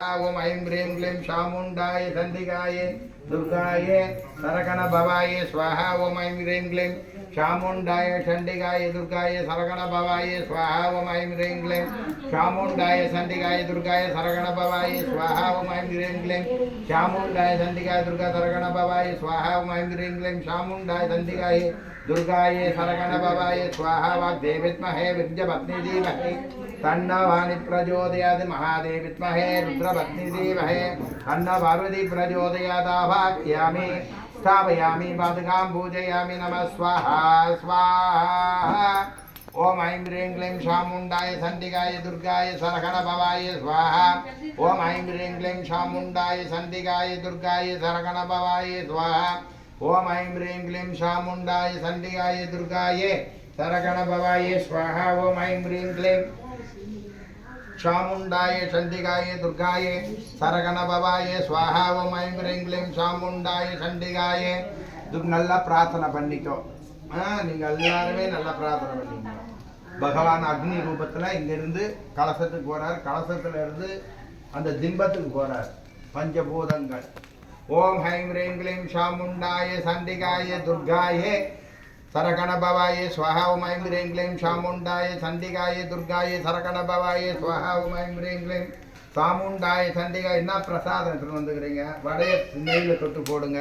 ओम ऐं ह्रीं क्लीं चामुण्डाय चण्डिकाय दुर्गाय सरगण भवाय स्वाहा। ओम ऐं ह्रीं क्लीं चामुण्डाय चण्डिकाय दुर्गाय सरगण भवाय स्वाहा। ओम ऐं ह्रीं क्लीं चामुण्डाय चण्डिकाय दुर्गाय सरगण भवाय स्वाहा। ओम ऐं ह्रीं क्लीं चामुण्डाय चण्डिकाय दुर्गा सरगण भवाय स्वाहा। ओम ऐं ह्रीं क्लीं चामुण्डाय चण्डिकाय दुर्गाय सरगण भवाय स्वाहा। वाग्देवीमहे विद्यापत्नी धीमहि तन्नो वाणी प्रचोदयात्। महादेवी विद्महे रुद्रपत्नी धीमहि तन्नो पार्वती प्रचोदयात्। आवाहयामि स्थापयामि पादुकां पूजयामि। नमः स्वाहा स्वाहा। ओम ऐं ह्रीं क्लीं चामुण्डाय चण्डिकाय दुर्गाय सरगण भवाय स्वाहा। ओम ऐं ह्रीं क्लीं चामुण्डाय चण्डिकाय दुर्गाय सरगण भवाय स्वाहा। ओम ऐं ह्रीं क्लीं चामुण्डाय चण्डिकाय दुर्गाय सरगण भवाय स्वाहा। ओम ऐं ह्रीं क्लीं चामुण्डाय चण्डिकाय दुर्गाय सरगण भवाय स्वाहा। ओम ऐं ह्रीं क्लीं चामुण्डाय चण्डिकाय நல்லா பிரார்த்தனை பண்ணிக்கோ. நீங்கள் எல்லாருமே நல்லா பிரார்த்தனை பண்ணிக்கோ. பகவான் அக்னி ரூபத்தில் இங்கிருந்து கலசத்துக்கு போகிறார். கலசத்தில் இருந்து அந்த திம்பத்துக்கு போகிறார். பஞ்சபூதங்கள். ஓம் ஐம் ह्रीं क्लीं चामुण्डाय चण्डिकाय दुर्गाय सरगण भवाय स्वाहा। ओम ऐं ह्रीं क्लीं चामुण्डाय चण्डिकाय दुर्गाय सरगण भवाय स्वाहा। ओम ऐं ह्रीं क्लीं चामुण्डाय चण्डिकाय என்ன பிரசாதம் எடுத்துட்டு வந்துக்கிறீங்க? வடைய நெய்யில் தொட்டு போடுங்க.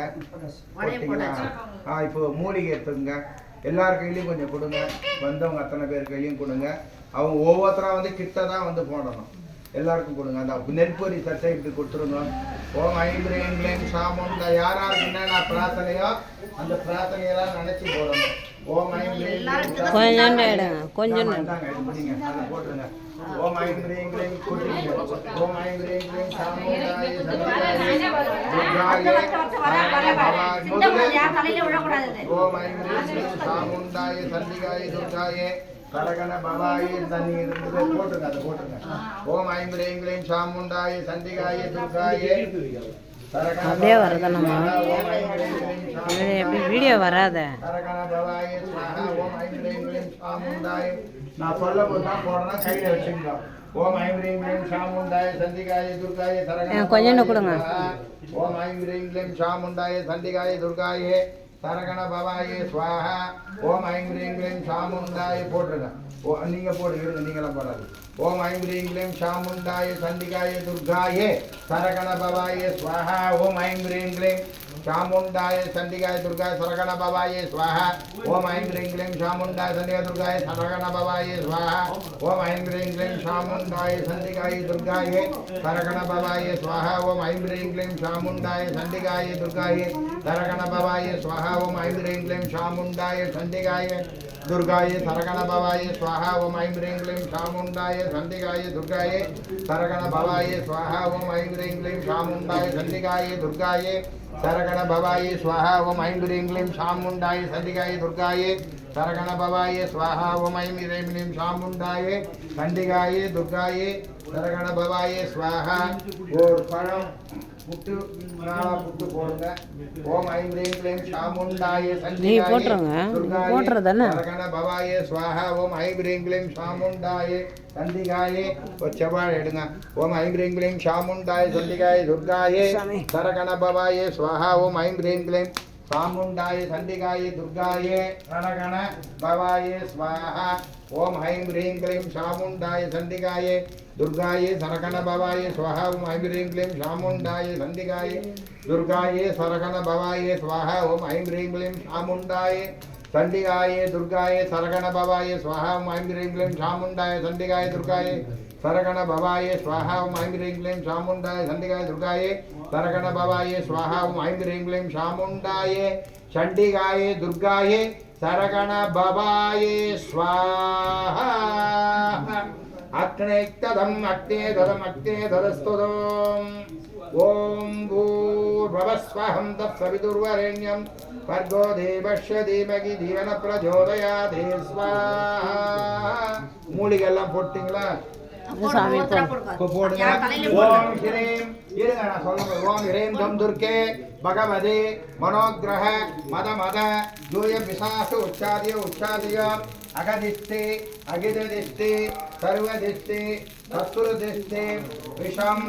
இப்போ மூலிகை எடுத்துங்க. எல்லார் கையிலையும் கொஞ்சம் கொடுங்க. வந்தவங்க அத்தனை பேர் கையிலையும் கொடுங்க. அவங்க ஒவ்வொருத்தரா வந்து கிட்ட தான் வந்து போடணும். எல்லாருக்கும் கொடுங்க. அந்த நெற்பொரி தட்டை இப்படி கொடுத்துருங்க. ஓம் ஐம் ह्रीं क्लीं चामुण्डा யாராருக்கு என்னென்ன பிரார்த்தனையோ அந்த பிரார்த்தனையெல்லாம் நினைச்சு போடணும். ஓம் ஐம் ह्रीं கொஞ்சம் போட்டுருங்க. ஓம் ஐம் ह्रीं क्लीं கூட்டிங்க. ஓம் ஐம் ह्रीं क्लीं चामुण्डाय ஓம் ஐம் ह्रीं क्लीं चामुण्डाय चण्डिकाय दुर्गाय सरगण भवाय तन्नीर போட்டுங்க. அதை போட்டுங்க. ஓம் ஐம் ह्रीं क्लीं चामुण्डाय चण्डिकाय दुर्गाय அப்படியே வரதனமா வீடியோ வராத. सरगण भवाय स्वाहा। ओम ऐं ह्रीं क्लीं चामुण्डाय நான் சொல்ல போதா போறேன்னா கையில வச்சுங்க. ஓம் ஐம் ह्रीं क्लीं चामुण्डाय चण्डिकाय दुर्गाय सरगण கொஞ்சம் கொடுங்க. ஓம் ஐம் ह्रीं क्लीं चामुण्डाय चण्डिकाय दुर्गाय सरगण भवाय स्वाहा। ओम ऐं ह्रीं क्लीं चामुण्डाय போடுங்க. நீங்க போடுங்க. நீங்களாம் போடாது. ओम ऐं ह्रीं क्लीं चामुण्डाय चण्डिकाय दुर्गाय सरगण भवाय स्वाहा। ओम ऐं ह्रीं क्लीं चामुण्डाय चण्डिकाय दुर्गाय सरगण भवाय स्वाहा। ओम ऐं ह्रीं क्लीं चामुण्डाय चण्डिकाय दुर्गाय सरगण भवाय स्वाहा। ओम ऐं ह्रीं क्लीं चामुण्डाय चण्डिकाय दुर्गाय सरगण भवाय स्वाहा। ओम ऐं ह्रीं क्लीं चामुण्डाय चण्डिकाय दुर्गाय सरगण भवाय स्वाहा। ओम ऐं ह्रीं क्लीं चामुण्डाय चण्डिकाय दुर्गाय सरगण भवाय स्वाहा। ओम ऐं ह्रीं क्लीं चामुण्डाय चण्डिकाय दुर्गाय सरगण भवाय स्वाहा। ओम ऐं ह्रीं क्लीं चामुण्डाय चण्डिकाय दुर्गाय सरगण भवाय स्वाहा। ओम ऐं ह्रीं क्लीं चामुण्डाय चण्डिकाय दुर्गाय सरगण भवाय स्वाहा। ओम ऐं ह्रीं क्लीं चामुण्डाय चण्डिकाय दुर्गाय सरगण भवाय स्वाहा। और पழம் புட்டு புட்டு போடுங்க. ஓம் ஐம் ह्रीं क्लीं चामुण्डाय चण्डिकाय दुर्गाय सरगण भवाय स्वाहा। ओम ऐं ह्रीं क्लीं चामुण्डाय चण्डिकाय செவ்வாழை எடுங்க. ஓம் ஐம் ह्रीं क्लीं चामुण्डाय चण्डिकाय दुर्गाय सरगण भवाय स्वाहा। ओम ऐं ह्रीं क्लीं चामुण्डाय चण्डिकाय दुर्गाय सरगण भवाय स्वाहा। ओम ऐं ह्रीं क्लीं चामुण्डाय चण्डिकाय दुर्गाय सरगण भवाय स्वाहा। ओम ऐं ह्रीं क्लीं चामुण्डाय चण्डिकाय दुर्गाय सरगण भवाय स्वाहा। ओम ऐं ह्रीं क्लीं चामुण्डाय चण्डिकाय दुर्गाय सरगण भवाय स्वाहा। ओम ऐं ह्रीं क्लीं चामुण्डाय चण्डिकाय दुर्गाय सरगण भवाय स्वाहा। ओम ऐं ह्रीं क्लीं चामुण्डाय चण्डिकाय दुर्गाय सरगण भवाय स्वाहा। ओम ऐं ह्रीं क्लीं चामुण्डाय चण्डिकाय दुर्गाय सरगण भवाय स्वाहा। अग्नेक्तदम् अग्ने ददम् अग्ने ददस्तुतम्। ओम भूर्भुवस्वहं तत्सवितुर्वरेण्यं भर्गो देवस्य धीमहि धियो न प्रचोदयात्। स्वाहा। மூலிகை எல்லாம் போட்டீங்களா? சாமி போடுங்க. ஓம் ह्रीं இருங்க நான் சொல்லுங்க. ஓம் ह्रीं கம் துர்க்கே भगवते मनोग्रह मद मद दूय पिशाच उच्चादय अगदिष्टे अगिददिष्टे सर्वदिष्टे शत्रुदिष्टे विषम